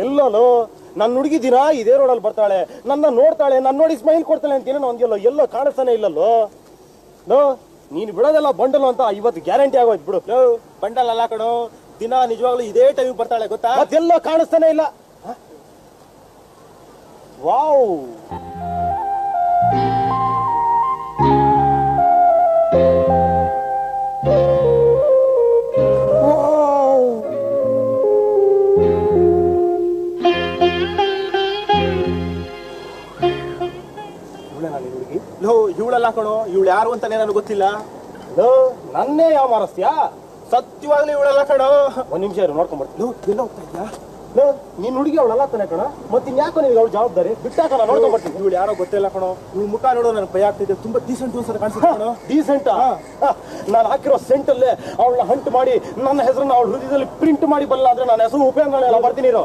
ಎಲ್ಲೋ ನನ್ನ ಹುಡುಗಿ ದಿನ ಇದೇ ರೋಡಲ್ಲಿ ಬರ್ತಾಳೆ, ನನ್ನ ನೋಡ್ತಾಳೆ, ನನ್ನ ನೋಡಿ ಸ್ಮೈಲ್ ಕೊಡ್ತಾಳೆ ಅಂತ ಏನೋ ಒಂದಿಲ್ಲೋ ಎಲ್ಲೋ ಕಾಣಿಸ್ತಾನೆ ಇಲ್ಲಲ್ಲೋ. ಲೋ ನೀನು ಬಿಡೋದೆಲ್ಲ ಬಂಡಲು ಅಂತ ಇವತ್ತು ಗ್ಯಾರಂಟಿ ಆಗೋಯ್ತು ಬಿಡು. ಲೋ ಬಂಡಲ್ ಅಲ್ಲ ಕಣೋ, ದಿನ ನಿಜವಾಗ್ಲೂ ಇದೇ ಟೈಮಿಗೆ ಬರ್ತಾಳೆ ಗೊತ್ತಾ, ಅದೆಲ್ಲೋ ಕಾಣಿಸ್ತಾನೆ ಇಲ್ಲ. ವಾವ್ ಲೋ ಇವಳಲ್ಲ ಕಣೋ, ಇವಳು ಯಾರು ಅಂತಾನೆ ನನಗೆ ಗೊತ್ತಿಲ್ಲ. ಲೋ ನನ್ನೇ ಯಾವ ಮಾರಸ್ತ್ಯಾ, ಸತ್ಯವಾಗ್ಲೂ ಇವಳಲ್ಲ ಕಣೋ. ಒಂದ್ ನಿಮಿಷ ಇರು ನೋಡ್ಕೊಂಡ್ಬರ್ತೀನಿ. ಲೋ ಎಲ್ಲ ಹೋಗ್ತಾ ಇದ್ಯಾ? ಲೋ ನೀನ್ ಹುಡುಗಿ ಅವಳಲ್ಲ ತಾನೆ ಕಣ, ಮತ್ತೆ ಇನ್ಯಾಕೋ ನಿನಗೆ ಅವಳು ಜವಾಬ್ದಾರಿ ಬಿಟ್ಟಾಕ ನಾನು ನೋಡ್ಕೊಂಡ್ಬರ್ತೀನಿ. ಇವಳು ಯಾರೋ ಗೊತ್ತಿಲ್ಲ ಕಣೋ, ಇವಳು ಮುಖ ನೋಡೋ ನನಗೆ ಭಯ ಆಗ್ತಿದೆ. ತುಂಬಾ ಡೀಸೆಂಟ್ ಸರ್ ಕಾಣಿಸುತ್ತೆ ಕಣೋ. ಡೀಸೆಂಟಾ? ನಾನು ಹಾಕಿರೋ ಸೆಂಟಲ್ಲೇ ಅವಳನ್ನ ಹಂಟ್ ಮಾಡಿ ನನ್ನ ಹೆಸರನ್ನ ಅವಳ ಹೃದಯದಲ್ಲಿ ಪ್ರಿಂಟ್ ಮಾಡಿ ಬಲ್ಲ ಅಂದ್ರೆ ನನ್ನ ಹೆಸರು ಉಪಯೋಗ ಬರ್ತೀನಿ ಇರೋ.